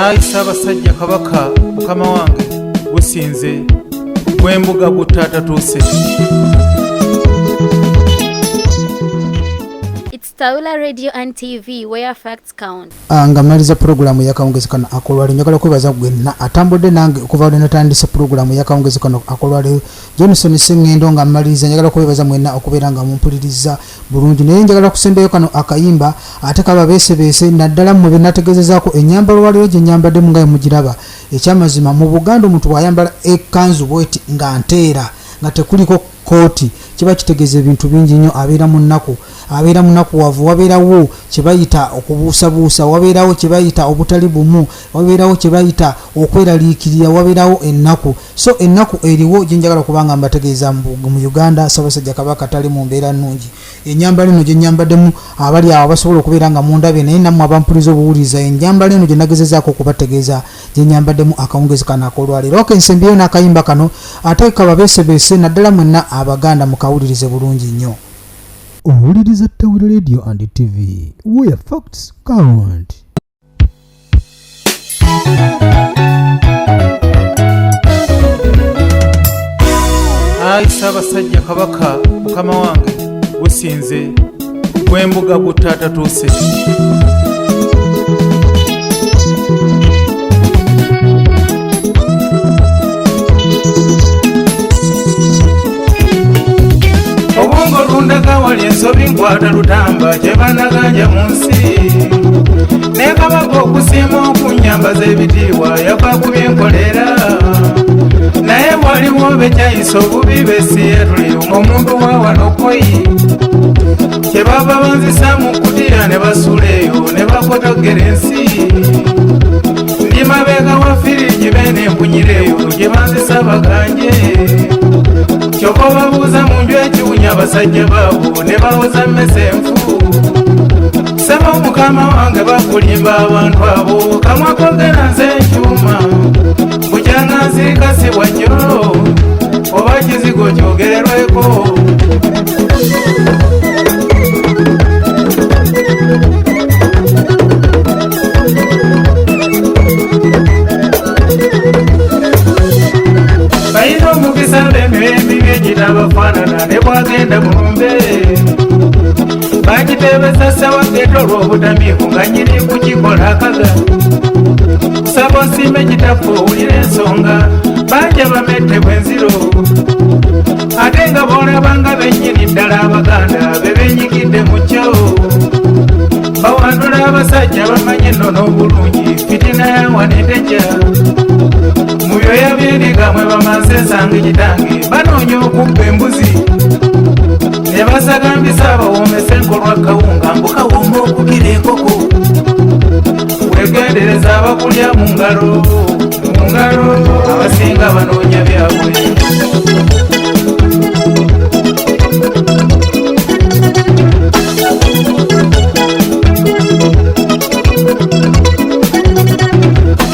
Ayi Ssabasajja kabaka mukama wange gusinze gw'embuga gutatatuse. Taula Radio and TV where facts count. Nga maliza programu yakawongezekana akolwali njagala kwebaza gwenna atambudde nange okuva lwe natandise programu yakawongezekana akolwali Johnson Sengendo nga maliza njagala kwebaza mwenna okubeera nga mumpuliriza bulungi naye njagala kusembeyo kano akayimba ate kababeesebese naddala mmwe be nategezezaako ennyambala waliwo gye nyambadde mu nga mugiraba ekyamazima mu Buganda omuntu wayambala ekkanzu bweti nga nteera nga tekuliko kooti kiba kitegeeza ebintu bingi nnyo abeera mu nnaku wavu wabeerawo kye bayita okubuusabuusa wabeerawo kye bayita obutali bumu wabeerawo kye bayita okweraliikirira wabeerawo ennaku so ennaku eriwo gye njagala kubanga mbategeeza mu Uganda Ssabasajja kabaka tali mu mbeera nnungi ennyambala eno gye nyambaddemu abali awo basobola okubeera nga mundabe naye nammwe abampuliza obuwuliza ennyambala eno gye nagezezaako okubategeeza gye nyambaddemu akawungezekano akolwaleero okensembyeyo n'akayimba kano ate kababeesebeese naddala mwenna Abaganda mukawulirize bulungi nnyo. Owuliriza Taula Radio and TV where facts count. Ayi Ssabasajja kabaka mukama wange gusinze gw'embuga gutatatuse. Obwongo lundaga wali ensobi nkwata lutamba kyebanaganja mu nsi naye kabaka okusiima okunyambaza ebitiibwa yakakubye enkolera naye waliwo bekyayisa obubi besiye tuli omuntu wa wano koyi kyebava banzisa mu kutiya ne basula eyo ne bakotogera ensi ndi mabega wa firiji bene empunyireyo gye banzisa baganje kyokka babuuza mu nju ekiwunya abasajja baabo ne bawoza mmese enfu saba omukama wange bakulimba abantu abo kamwakogera nze enkyuma bukyanga nzirikasibwa nnyo oba kizigo kyogererweko bayina omukisa b'emirembi by'ekitabafaanana ne bwagenda bulumbe bagitebeza ssawageto olw'obutamiivu nga nyiri kukikola akaga saba osiime kitaffe owulira ensonga banja bamette bwenziro ate nga boolabanga bennyini ddala Abaganda be benyigidde mu kyo bawandula abasajja bamanye ennono obulungi fitina yawanedejja mu byoya by'endiga mwe bamaze ensanga ekitange banoonya okubba embuzi ne basagambisa abawoomesa enkolwa kawunga mbukawooma okugira enkoko wegendereza abakulya mu ngalo abasinga banoonya byabwe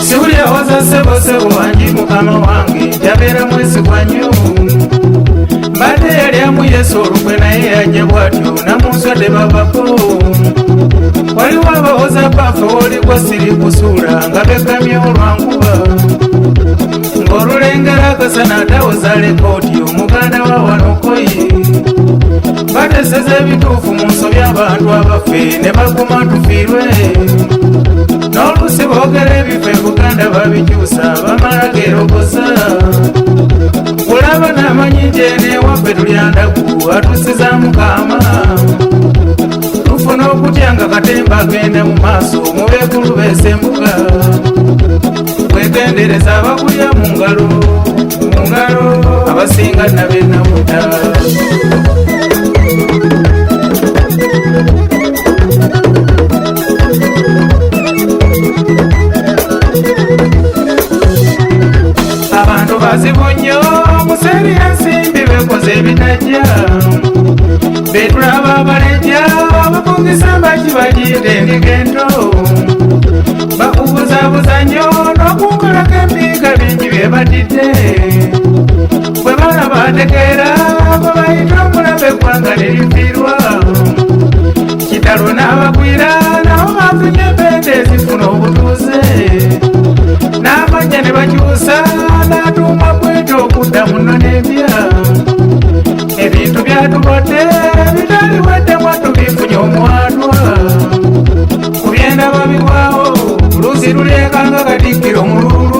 siwulyawoza ssebosebo wangi mukama wange jabeera mwesigwa nnyo mbadde yalyamu Yesu olukwe naye yajja bw'atyo namunswadde babako waliwo abawoza baffe wolikwa siri kusuula nga begamye olwankuba ng'olulengera akasana atawoza lekooti omuganda wa wanokoyi bateseza ebituufu mu nsobi abantu abaffe ne baguma tufiirwe n'oluusi boogera ebifo e Buganda babikyusa bamala geerogoza kulaba n'amanyi gyene waffe tulyandaku atusiza mukama tufuna okutya nga katemba agenda mu maaso mubeekulu beesembuga wegendereza abakulya mu ngalo abasinga nabenamuta abantu bazibu nnyo museeri ensimbi bekoze ebitajja betulaba abalejja abapungisa mbakibagire endiga ento bakubuzabuza nnyo n'okunkolako empiika bingi bye batidde bwe bala bategeera bwe bayita omulabe eggwanga ne lifiirwa kitalo n'abagwira nabo bafunye empenda ezifuna obutuuze yabanga Katikkiro mululu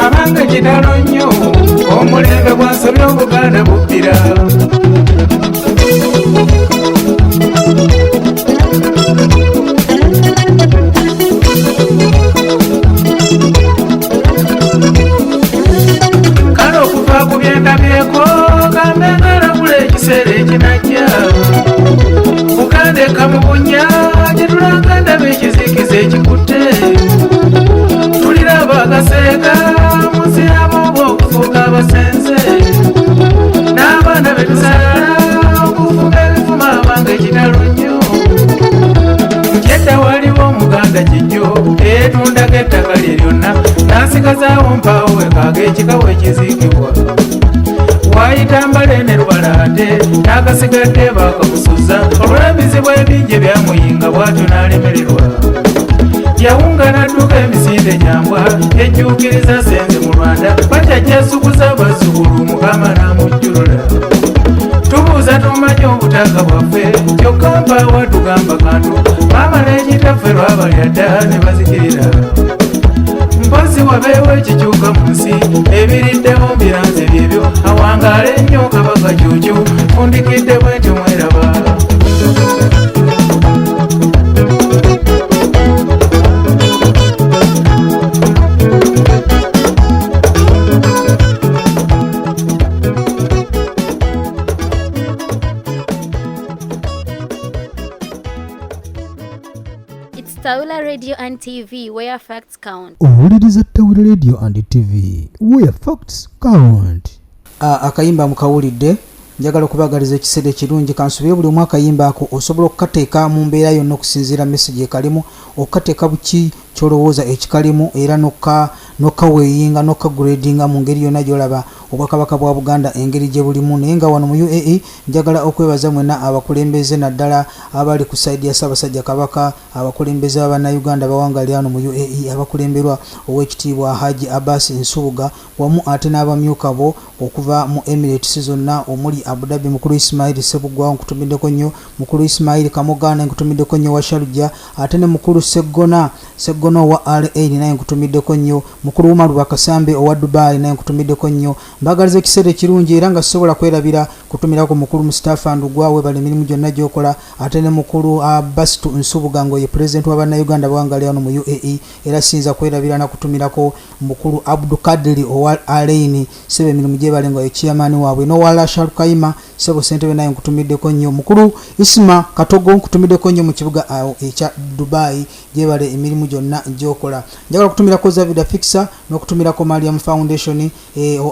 abange kitalo nnyo omulembe gwansobya Obuganda bubbira kale okuva ku byendabyeko gambe ngalabula ekiseera ekinajja mukandeka mu bunya gyetulanga ndaba ekizikiza ekikutte tuliraba akaseeka musiramu oba okufuuka abasenze n'abaana betuzaala okufuga ebifuma abanga ekitalo nnyo nkyedda waliwo omuganda kijjo eyeetundako ettaka lye lyonna n'asigazaawo mpaawo wekaaga ekikawo ekiziikibwa wayita mbaleene lwalaate n'akasigadde baakamusuza olw'ebizibu bw'ebingi byamuyinga bw'atyo n'alemererwa yawunga n'adduka emisinde nyambwa ejjuukiriza senze mu Rwanda bakyajjasukuza bazzukulu Mukama n'amujjulula tubuuza tumanyi obutaka bwaffe kyokka mpaawa tugamba kantu maama n'ekitaffe lwabalya dda ne bazikirira mpozi wabeewo ekikyuka mu nsi ebiriddewo mbiranze byebyo awangaale ennyo kabaka kyukyu fundikidde bwenti mweraba Tawula Radio and TV, where facts count. Owuliriza Tawula Radio and TV, where facts count. Akayimba mukawulidde njagala okubagaliza ekiseera ekirungi kansubire buli omwaka akayimba ako osobola okukateeka mu mbeera yonna okusinziira message ekalimu okukateeka buki kyolowooza ekikalimu era nokaweeyinga nokagradinga mu ngeri yonna gyolaba obwakabaka bwa Buganda engeri gye bulimu naye nga wano mu UAE njagala okwebaza mwena abakulembeze naddala abali ku side ya Ssabasajja Kabaka abakulembeze b'Abannayuganda bawangali wano mu UAE abakulemberwa ow'ekitiibwa Haji Abbas Nsubuga wamu ate n'abamyuka bo okuva mu Emirates zonna omuli Abu Dhabi mukulu Ismail Sebugwa nkutumiddeko nnyo mukulu Ismail Kamogana nkutumiddeko nnyo wa Sharjah ate ne mukulu Segono wa RA naye nkutumiddeko nnyo mukulu Umar Bakasambe owa Dubai naye nkutumiddeko nnyo mbagaliza ekiseera ekirungi era nga sobola kwerabira kutumirako mukulu Mustafa Ndugwawe bali emirimu gyonna gyokola ate ne mukulu Bastu Nsubuga ngo ye president wa Bannayuganda bawangali wano mu UAE era sinza kwerabira na kutumirako mukulu Abdul Kadiri owa Alaini sebe emirimu gye bali ngo ye chairman waabwe no wala Sharukaima sebo sentebe naye nkutumiddeko nnyo mukulu Isma Katogo nkutumiddeko nnyo mu kibuga ekya Dubai gye bali emirimu gyonna gyokola njagala kutumirako Zavida Fixa n'okutumirako Mariam Foundation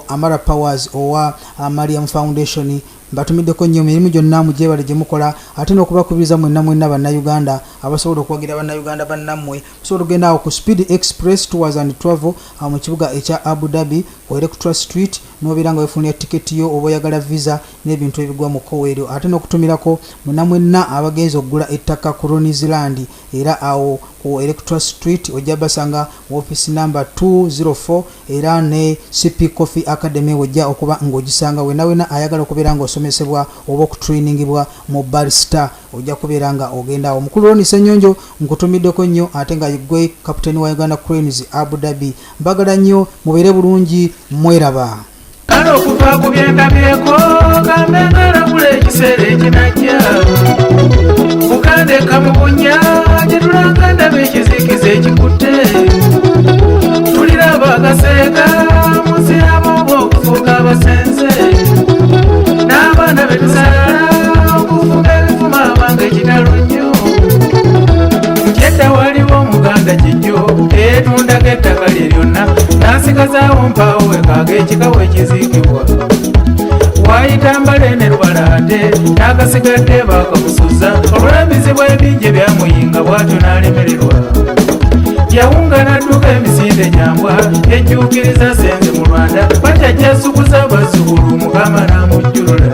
Amara Powers owa Mariam Foundation mbatumiddeko nnyo emirimu gyonna mugyebale gye mukola ate n'okubakubiriza mwenna Bannayuganda abasobola okuwagira Bannayuganda bannammwe musobola okugenda awo ku Speed Express Tours and Travel mu kibuga ekya Abu Dhabi ku Electoral Street n'obeera nga wefunira tiketi yo oba oyagala visa n'ebintu ebigwa mu koweero ate n'okutumirako mwenna abagenzi okugula ettaka ku New Zealand era awo ku Electoral Street ojja basanga office number 204 era ne CP Coffee Academy wojja okuba ng'ogisanga wena ayagala okubeera nga osomesebwa oba okutrainingibwa mu barista ojja kubeera nga ogenda awo mukulu Roni Senyonjo nkutumiddeko nnyo ate nga yegwe kapiteni wa Uganda Cranes Abu Dhabi mbagala nnyo mubeere bulungi mweraba kale okuva ku byendabyeko gambe ngalabula ekiseera ekinajja mukandeka mu bunya gyetulanga ndaba ekizikiza ekikutte tuliraba akaseeka musiramu oba okufuuka abasenze n'abaana betuzaala okufuga ebifuma abanga ekitalo nnyo nkyedda waliwo omuganda kijjo eyeetundako ettaka lye lyonna n'asigazaawo mpaawo wekaaga ekikawo ekiziikibwa wayita mbaleene lwalaate n'akasigadde baakamusuza olw'ebizibu ebingi byamuyinga bw'atyo n'alemererwa yawunga n'adduka emisinde nyambwa ejjuukiriza senze mu Rwanda bakyajjasukuza bazzukulu Mukama n'amujjulula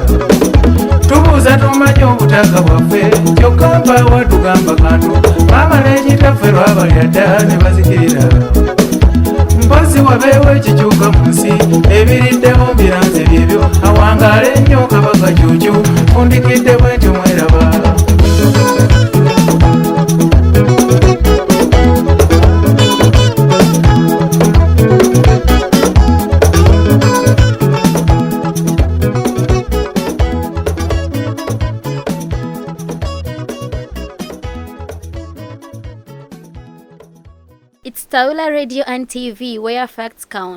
tubuuza tumanyi obutaka bwaffe kyokka mpaawa tugamba kantu maama n'ekitaffe lwabalya dda ne bazikirira mpozi wabeewo ekikyuka mu nsi ebiriddewo mbiranze byebyo awangaale ennyo kabaka kyukyu fundikidde bwenti mweraba Stawula Radio and TV, where facts count.